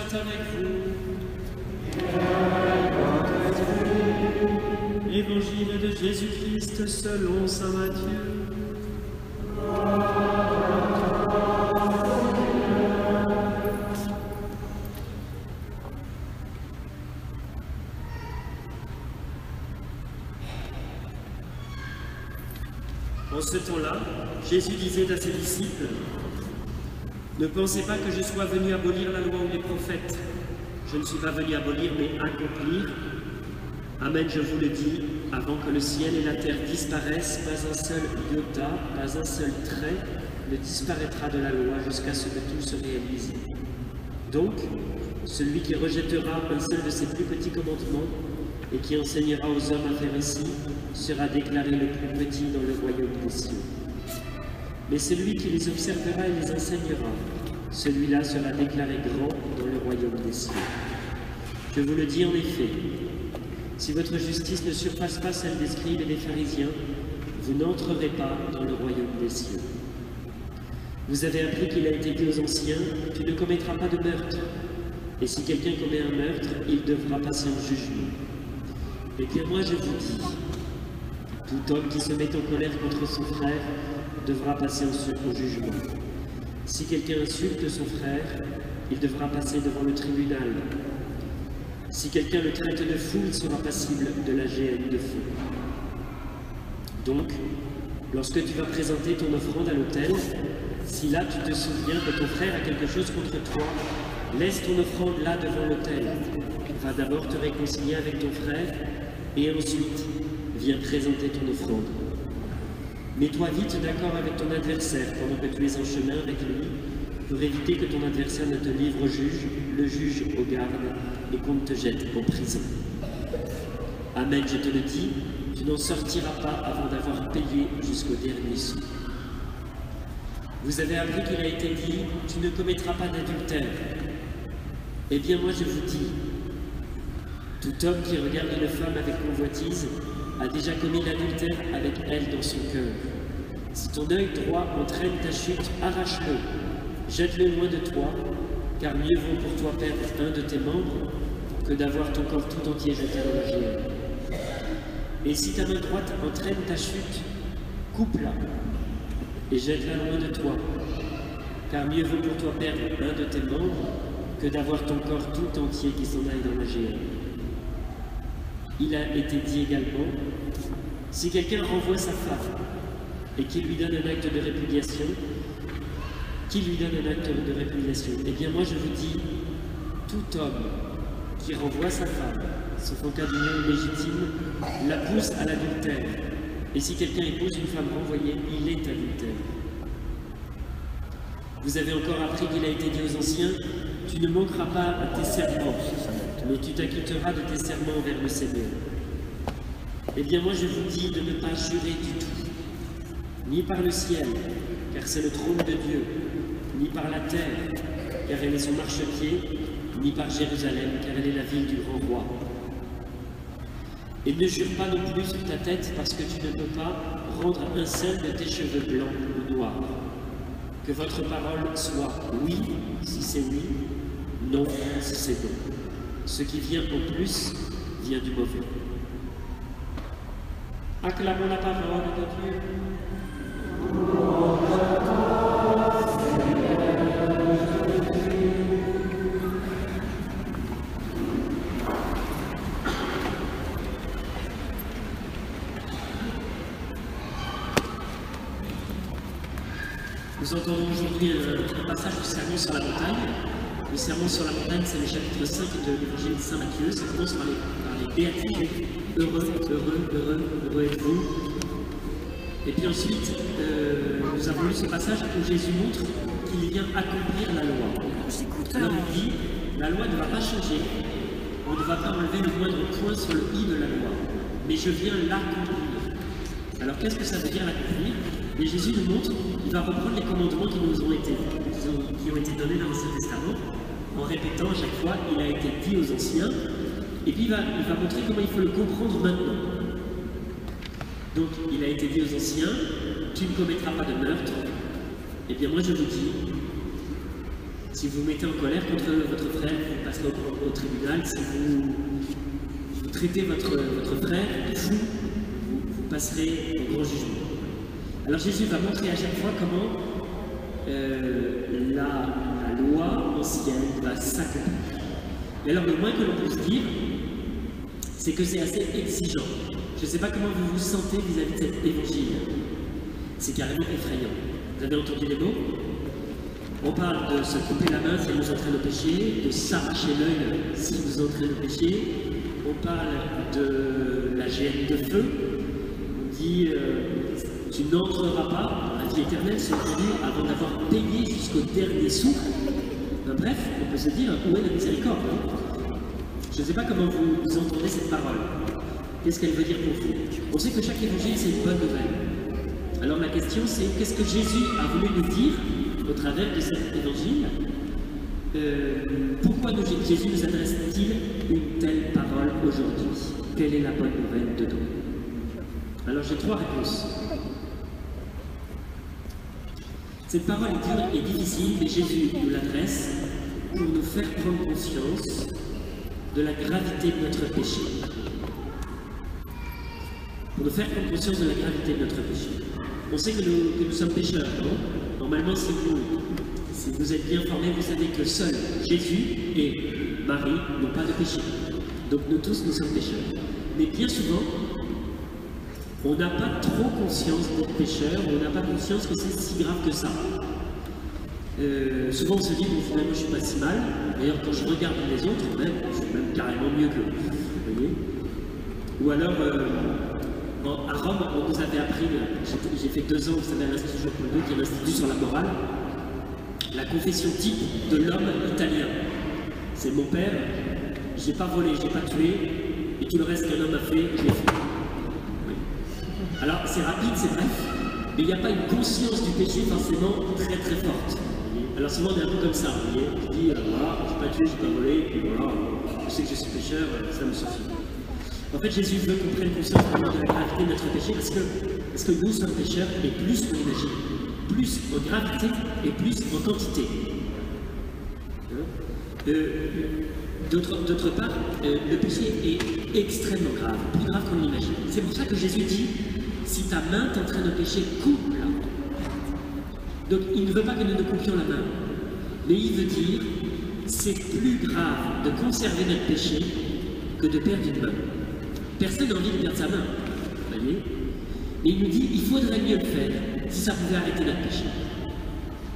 soit avec vous. Évangile de Jésus-Christ selon saint Matthieu. En ce temps-là, Jésus disait à ses disciples: « Ne pensez pas que je sois venu abolir la loi ou les prophètes. Je ne suis pas venu abolir, mais accomplir. Amen, je vous le dis, avant que le ciel et la terre disparaissent, pas un seul iota, pas un seul trait ne disparaîtra de la loi jusqu'à ce que tout se réalise. Donc, celui qui rejettera un seul de ces plus petits commandements et qui enseignera aux hommes à faire ainsi, sera déclaré le plus petit dans le royaume des cieux. Mais celui qui les observera et les enseignera, celui-là sera déclaré grand dans le royaume des cieux. Je vous le dis en effet, si votre justice ne surpasse pas celle des scribes et des pharisiens, vous n'entrerez pas dans le royaume des cieux. Vous avez appris qu'il a été dit aux anciens, tu ne commettras pas de meurtre. Et si quelqu'un commet un meurtre, il devra passer en jugement. Eh bien moi je vous dis, tout homme qui se met en colère contre son frère devra passer au jugement. Si quelqu'un insulte son frère, il devra passer devant le tribunal. Si quelqu'un le traite de fou, il sera passible de la géhenne de feu. Donc, lorsque tu vas présenter ton offrande à l'autel, si là tu te souviens que ton frère a quelque chose contre toi, laisse ton offrande là devant l'autel. Va d'abord te réconcilier avec ton frère et ensuite viens présenter ton offrande. Mets-toi vite d'accord avec ton adversaire pendant que tu es en chemin avec lui pour éviter que ton adversaire ne te livre au juge, le juge au garde et qu'on ne te jette en prison. Amen, je te le dis, tu n'en sortiras pas avant d'avoir payé jusqu'au dernier sou. Vous avez appris qu'il a été dit, tu ne commettras pas d'adultère. Eh bien moi je vous dis, tout homme qui regarde une femme avec convoitise a déjà commis l'adultère avec elle dans son cœur. Si ton œil droit entraîne ta chute, arrache-le, jette-le loin de toi, car mieux vaut pour toi perdre un de tes membres que d'avoir ton corps tout entier jeté dans la géhenne. Et si ta main droite entraîne ta chute, coupe-la et jette-la loin de toi, car mieux vaut pour toi perdre un de tes membres que d'avoir ton corps tout entier qui s'en aille dans la géhenne. Il a été dit également, si quelqu'un renvoie sa femme et qu'il lui donne un acte de répudiation, eh bien moi je vous dis, tout homme qui renvoie sa femme, sauf en cas d'union illégitime, la pousse à l'adultère. Et si quelqu'un épouse une femme renvoyée, il est adultère. Vous avez encore appris qu'il a été dit aux anciens, tu ne manqueras pas à tes serments, mais tu t'acquitteras de tes serments envers le Seigneur. Eh bien moi je vous dis de ne pas jurer du tout, ni par le ciel, car c'est le trône de Dieu, ni par la terre, car elle est son marchepied, ni par Jérusalem, car elle est la ville du grand roi. Et ne jure pas non plus sur ta tête, parce que tu ne peux pas rendre un seul de tes cheveux blancs ou noirs. Que votre parole soit oui, si c'est oui, non, si c'est non. Ce qui vient en plus, vient du mauvais. Acclamons la parole de Dieu. Nous entendons aujourd'hui un passage du Sermon sur la montagne. Le Sermon sur la montagne, c'est le chapitre 5 de l'Évangile de saint Matthieu. Ça commence par les béatitudes. Heureux êtes-vous. Et puis ensuite, nous avons lu ce passage où Jésus montre qu'il vient accomplir la loi. Alors il dit, la loi ne va pas changer, on ne va pas enlever le moindre point sur le i de la loi, mais je viens l'accomplir. Alors qu'est-ce que ça veut dire l'accomplir? Et Jésus nous montre, il va reprendre les commandements qui ont été donnés dans l'Ancien Testament, en répétant à chaque fois, il a été dit aux anciens, et puis il va montrer comment il faut le comprendre maintenant. Donc, il a été dit aux anciens, tu ne commettras pas de meurtre. Eh bien moi je vous dis, si vous vous mettez en colère contre votre frère, vous passerez au tribunal. Si vous traitez votre frère de fou, vous passerez au grand jugement. Alors Jésus va montrer à chaque fois comment la loi ancienne va s'accomplir. Et alors le moins que l'on puisse dire, c'est que c'est assez exigeant. Je ne sais pas comment vous vous sentez vis-à-vis de cet évangile. C'est carrément effrayant. Vous avez entendu les mots? On parle de se couper la main si elle nous entraîne au péché, de s'arracher l'œil si vous entraîne au péché. On parle de la géhenne de feu. On dit tu n'entreras pas dans la vie éternelle, c'est entendu, avant d'avoir payé jusqu'au dernier sou. Bref, on peut se dire où est la miséricorde, hein? Je ne sais pas comment vous entendez cette parole. Qu'est-ce qu'elle veut dire pour vous? On sait que chaque évangile, c'est une bonne nouvelle. Alors la question, c'est qu'est-ce que Jésus a voulu nous dire au travers de cet évangile? Pourquoi Jésus nous adresse-t-il une telle parole aujourd'hui? Quelle est la bonne nouvelle dedans? Alors j'ai 3 réponses. Cette parole est dure et difficile, mais Jésus nous l'adresse pour nous faire prendre conscience de la gravité de notre péché. Pour nous faire prendre conscience de la gravité de notre péché. On sait que nous sommes pécheurs, non? Normalement, si vous êtes bien formés, vous savez que seuls Jésus et Marie n'ont pas de péché. Donc nous tous, nous sommes pécheurs. Mais bien souvent, on n'a pas trop conscience d'être pécheur, on n'a pas conscience que c'est si grave que ça. Souvent on se dit, bon finalement je suis pas si mal, d'ailleurs quand je regarde les autres, je suis même carrément mieux qu'eux, vous voyez. Ou alors, à Rome, on nous avait appris, j'ai fait 2 ans, vous savez, à l'Institut Jean Paul II, qui est l'Institut sur la morale, la confession type de l'homme italien. C'est mon père, j'ai pas volé, j'ai pas tué, et tout le reste qu'un homme a fait, je l'ai fait. Alors, c'est rapide, c'est bref, mais il n'y a pas une conscience du péché forcément très très forte. Alors souvent, on est un peu comme ça, vous voyez. Je dis, voilà, je n'ai pas tué, je n'ai pas volé, puis voilà, je sais que je suis pécheur, ça me suffit. En fait, Jésus veut qu'on prenne conscience de la gravité de notre péché, parce que nous sommes pécheurs, et plus qu'on imagine. Plus en gravité, et plus en quantité. D'autre part, le péché est extrêmement grave, plus grave qu'on l'imagine. C'est pour ça que Jésus dit, si ta main t'entraîne au péché, coupe-la. Donc il ne veut pas que nous nous coupions la main, mais il veut dire, c'est plus grave de conserver notre péché que de perdre une main. Personne n'a envie de perdre sa main, vous voyez. Mais il nous dit, il faudrait mieux le faire si ça pouvait arrêter notre péché.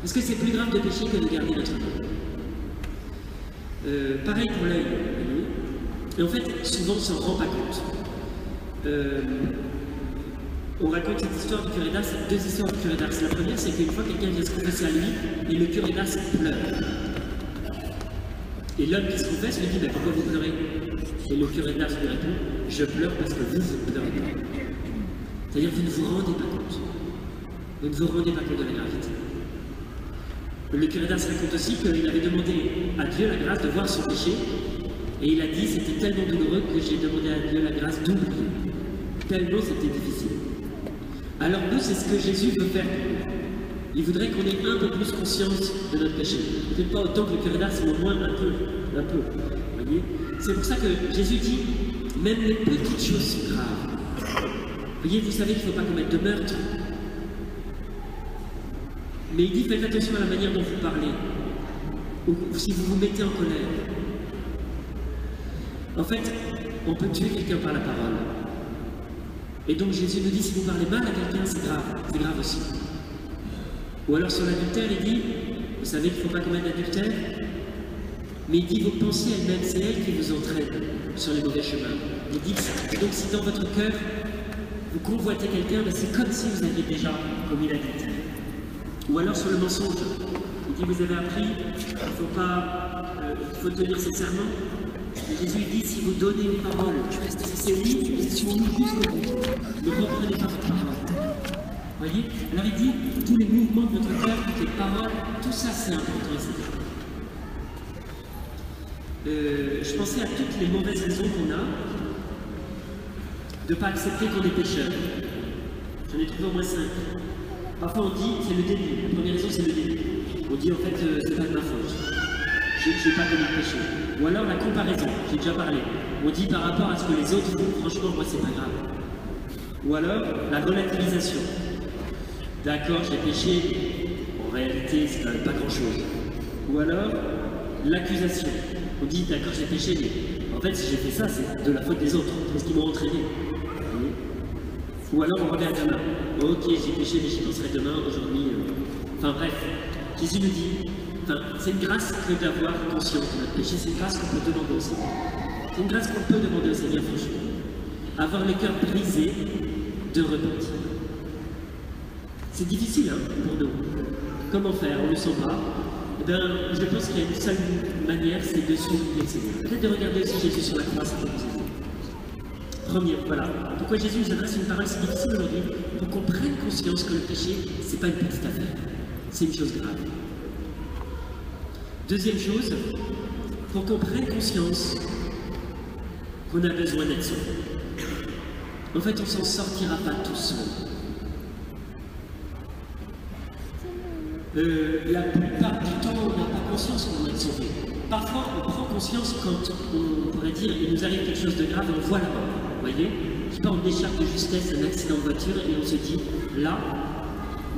Parce que c'est plus grave de pécher que de garder notre main. Pareil pour l'œil, et en fait, souvent on ne s'en rend pas compte. On raconte cette histoire du curé d'Ars, 2 histoires du curé d'Ars. La première, c'est qu'une fois quelqu'un vient se confesser à lui, et le curé d'Ars pleure. Et l'homme qui se confesse lui dit, mais pourquoi vous pleurez? Et le curé d'Ars lui répond, je pleure parce que vous ne pleurez pas. C'est-à-dire que vous ne vous rendez pas compte. Vous ne vous rendez pas compte de la gravité. Le curé d'Ars raconte aussi qu'il avait demandé à Dieu la grâce de voir son péché, et il a dit c'était tellement douloureux que j'ai demandé à Dieu la grâce d'oublier. Tellement c'était difficile. Alors nous, c'est ce que Jésus veut faire pour nous. Il voudrait qu'on ait un peu plus conscience de notre péché. Peut-être pas autant que le curé d'Ars, mais au moins un peu. Vous voyez? C'est pour ça que Jésus dit, même les petites choses sont graves. Vous voyez, vous savez qu'il ne faut pas commettre de meurtre. Mais il dit, faites attention à la manière dont vous parlez, ou si vous vous mettez en colère. En fait, on peut tuer quelqu'un par la parole. Et donc Jésus nous dit, si vous parlez mal à quelqu'un, c'est grave aussi. Ou alors sur l'adultère, il dit, vous savez qu'il ne faut pas commettre d'adultère, mais il dit, vos pensées elles-mêmes, c'est elles qui vous entraînent sur les mauvais chemins. Il dit, donc si dans votre cœur, vous convoitez quelqu'un, ben c'est comme si vous aviez déjà commis l'adultère. Ou alors sur le mensonge, il dit, vous avez appris, il faut tenir ses serments. Et Jésus dit, si vous donnez une parole, c'est oui, c'est oui jusqu'au bout. Ne reprenez pas votre parole. Vous voyez? Alors il dit, tous les mouvements de votre cœur, toutes les paroles, tout ça c'est important ici. Je pensais à toutes les mauvaises raisons qu'on a de ne pas accepter qu'on est pécheur. J'en ai trouvé au moins 5. Parfois on dit, c'est le déni. La première raison c'est le déni. On dit en fait, c'est pas de ma faute. je n'ai pas commis de péché. Ou alors la comparaison, j'ai déjà parlé. On dit par rapport à ce que les autres font, franchement, moi, c'est pas grave. Ou alors la relativisation. D'accord, j'ai péché, en réalité, c'est quand même pas grand-chose. Ou alors l'accusation. On dit, d'accord, j'ai péché, mais en fait, si j'ai fait ça, c'est de la faute des autres, parce qu'ils m'ont entraîné. Ou alors on revient demain. Ok, j'ai péché, mais j'y penserai demain, aujourd'hui. Enfin bref, Jésus nous dit, c'est une grâce que d'avoir conscience de notre péché, c'est une grâce qu'on peut demander au Seigneur. C'est une grâce qu'on peut demander au Seigneur, franchement. Avoir le cœur brisé de repentir. C'est difficile pour nous. Comment faire? On ne le sent pas. Eh bien, je pense qu'il y a une seule manière, c'est de souligner le Seigneur. Peut-être de regarder aussi Jésus sur la croix, c'est comme ça. Première, voilà. Pourquoi Jésus nous adresse une parole si difficile aujourd'hui? Pour qu'on prenne conscience que le péché, c'est pas une petite affaire. C'est une chose grave. Deuxième chose, pour qu'on prenne conscience qu'on a besoin d'être sauvé. En fait, on s'en sortira pas tout seul. La plupart du temps, on n'a pas conscience qu'on va être sauvé. Parfois, on prend conscience quand on pourrait dire il nous arrive quelque chose de grave et on voit la mort. Vous voyez? Je sais pas, on échappe de justesse un accident de voiture et on se dit là,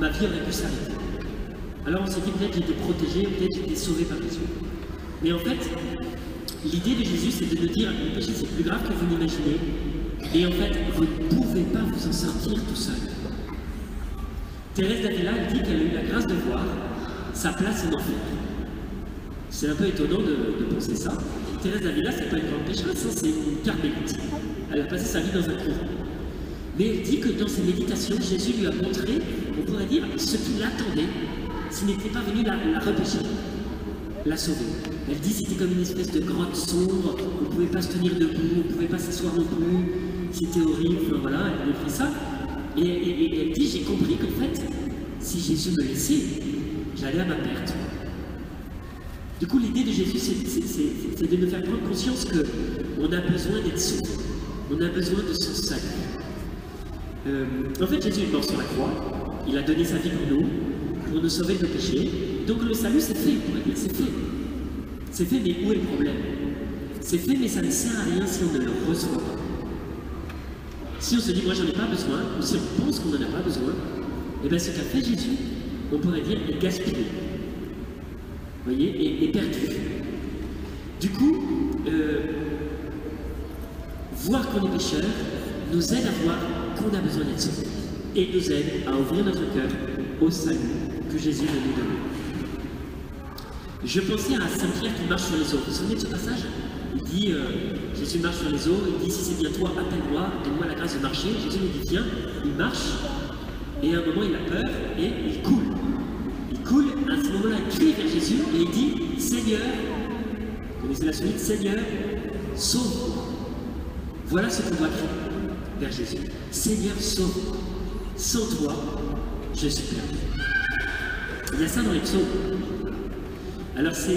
ma vie aurait pu s'arrêter. Alors on s'est dit peut-être j'étais protégé, peut-être j'étais sauvé par Jésus. Mais en fait, l'idée de Jésus, c'est de nous dire le péché c'est plus grave que vous n'imaginez. Et en fait, vous ne pouvez pas vous en sortir tout seul. Thérèse d'Avila dit qu'elle a eu la grâce de voir sa place en enfer. C'est un peu étonnant de penser ça. Thérèse d'Avila, c'est pas une grande pécheresse, c'est une carmélite. Elle a passé sa vie dans un couvent. Mais elle dit que dans ses méditations, Jésus lui a montré, on pourrait dire, ce qui l'attendait s'il n'était pas venu la repêcher, la sauver. Elle dit que c'était comme une espèce de grotte sombre, on ne pouvait pas se tenir debout, on ne pouvait pas s'asseoir non plus, c'était horrible, enfin, voilà, elle a fait ça. Et elle dit, j'ai compris qu'en fait, si Jésus me laissait, j'allais à ma perte. Du coup, l'idée de Jésus, c'est de nous faire prendre conscience qu'on a besoin d'être sauvé. On a besoin de son salut. En fait, Jésus est mort sur la croix. Il a donné sa vie pour nous sauver de nos péchés. Donc le salut, c'est fait, on pourrait dire, c'est fait. C'est fait, mais où est le problème? C'est fait, mais ça ne sert à rien si on ne le reçoit pas. Si on se dit, moi j'en ai pas besoin, ou si on pense qu'on n'en a pas besoin, et bien ce qu'a fait Jésus, on pourrait dire, est gaspillé. Vous voyez, et perdu. Du coup, voir qu'on est pécheur nous aide à voir qu'on a besoin d'être sauvé. Et nous aide à ouvrir notre cœur au salut que Jésus veut nous donner. Je pensais à Saint Pierre qui marche sur les eaux. Vous vous souvenez de ce passage? Il dit, Jésus marche sur les eaux, il dit, si c'est bien toi, appelle-moi, donne-moi la grâce de marcher. Jésus lui dit, viens, il marche, et à un moment il a peur, et il coule. Il coule, à ce moment-là, il crie vers Jésus, et il dit, Seigneur, vous connaissez la suite, Seigneur, sauve-moi. Voilà ce qu'on doit crier vers Jésus. Seigneur, sauve-moi. Sans toi, je suis perdu. Il y a ça dans les psaumes. Alors c'est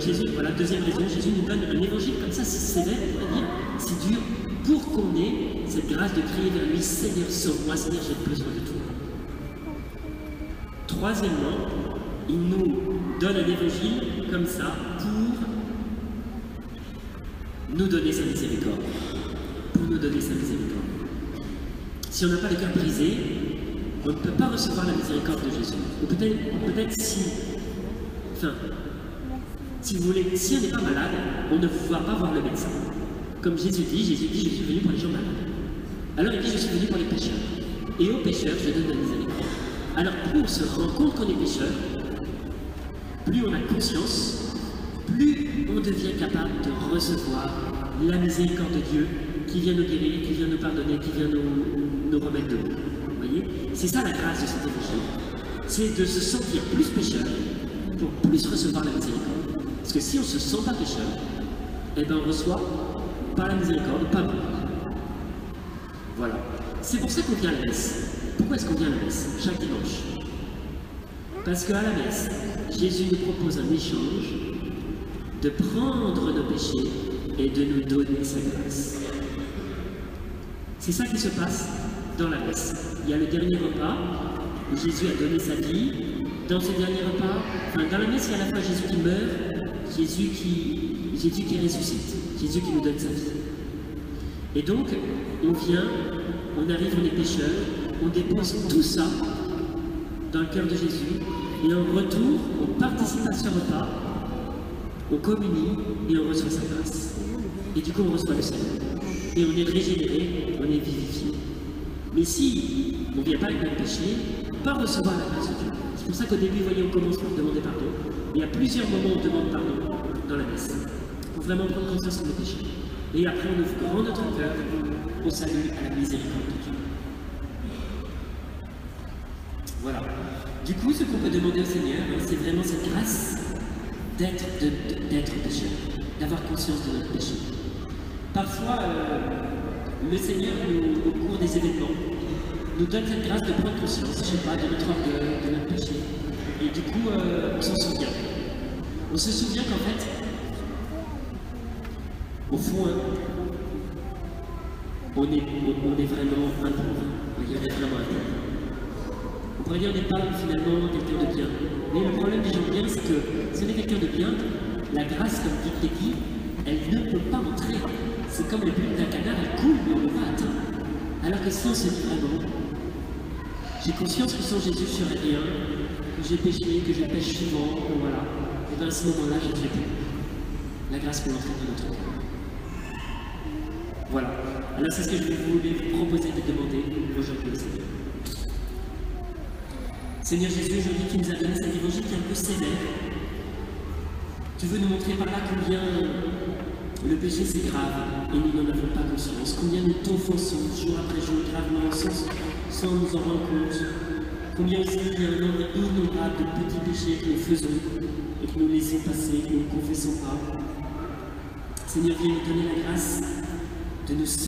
Jésus, voilà, deuxième raison, Jésus nous donne un évangile comme ça, si sévère, on pourrait dire, si dur, pour qu'on ait cette grâce de crier vers lui, Seigneur, sauve-moi, Seigneur, j'ai besoin de toi. Troisièmement, il nous donne un évangile comme ça pour nous donner sa miséricorde. Pour nous donner sa miséricorde. Si on n'a pas le cœur brisé, on ne peut pas recevoir la miséricorde de Jésus. Ou peut-être si... Enfin, si vous voulez, si on n'est pas malade, on ne va pas voir le médecin. Comme Jésus dit, je suis venu pour les gens malades. Alors il dit, je suis venu pour les pécheurs. Et aux pécheurs, je donne la miséricorde. Alors plus on se rend compte qu'on est pécheur, plus on a conscience, plus on devient capable de recevoir la miséricorde de Dieu qui vient nous guérir, qui vient nous pardonner, qui vient nous remettre debout. Vous voyez? C'est ça la grâce de cet évangile. C'est de se sentir plus pécheur pour plus recevoir la miséricorde. Parce que si on ne se sent pas pécheur, eh bien on reçoit par la miséricorde, pas bon. Voilà. C'est pour ça qu'on vient à la messe. Pourquoi est-ce qu'on vient à la messe chaque dimanche? Parce qu'à la messe, Jésus nous propose un échange de prendre nos péchés et de nous donner sa grâce. C'est ça qui se passe dans la messe. Il y a le dernier repas où Jésus a donné sa vie. Dans ce dernier repas, dans la messe, il y a à la fois Jésus qui meurt, Jésus qui ressuscite, Jésus qui nous donne sa vie. Et donc, on vient, on arrive, on est pécheurs, on dépose tout ça dans le cœur de Jésus, et en retour, on participe à ce repas, on communie et on reçoit sa grâce. Et du coup, on reçoit le Seigneur. Et on est régénéré, on est vivifié. Mais si on ne vient pas avec notre péché, pas recevoir la grâce de Dieu. C'est pour ça qu'au début, vous voyez, on commence par demander pardon. Il y a plusieurs moments où on demande pardon dans la messe, pour vraiment prendre conscience de nos péchés. Et après, on ouvre grand notre cœur au salut, à la miséricorde de Dieu. Voilà. Du coup, ce qu'on peut demander au Seigneur, c'est vraiment cette grâce d'être pécheur, d'avoir conscience de notre péché. Parfois, le Seigneur, au cours des événements, nous donne cette grâce de prendre conscience, je ne sais pas, de notre orgueil, de notre péché. Et du coup, on s'en souvient. On se souvient qu'en fait, au fond, on est vraiment un pauvre. On est vraiment un pauvre. On pourrait dire qu'on n'est pas finalement quelqu'un de bien. Mais le problème des gens bien, c'est que si on est quelqu'un de bien, la grâce, comme dit Peggy, elle ne peut pas entrer. C'est comme le but d'un canard, elle coule, mais on ne peut pas atteindre. Alors que si on se dit vraiment, j'ai conscience que sans Jésus, je serais rien, que j'ai péché, que je pêche souvent, voilà. Et bien à ce moment-là, je ne fais plus. La grâce peut entrer dans notre cœur. Voilà. Alors c'est ce que je voulais vous proposer de demander aujourd'hui au Seigneur. Seigneur Jésus, aujourd'hui tu nous as donné cet évangile qui est un peu sévère. Tu veux nous montrer par là combien le péché c'est grave et nous n'en avons pas conscience. Combien nous t'offensons jour après jour gravement sans nous en rendre compte. Combien aussi il y a un nombre innombrable de petits péchés que nous faisons et que nous laissons passer, que nous ne confessons pas. Seigneur, viens nous donner la grâce de nous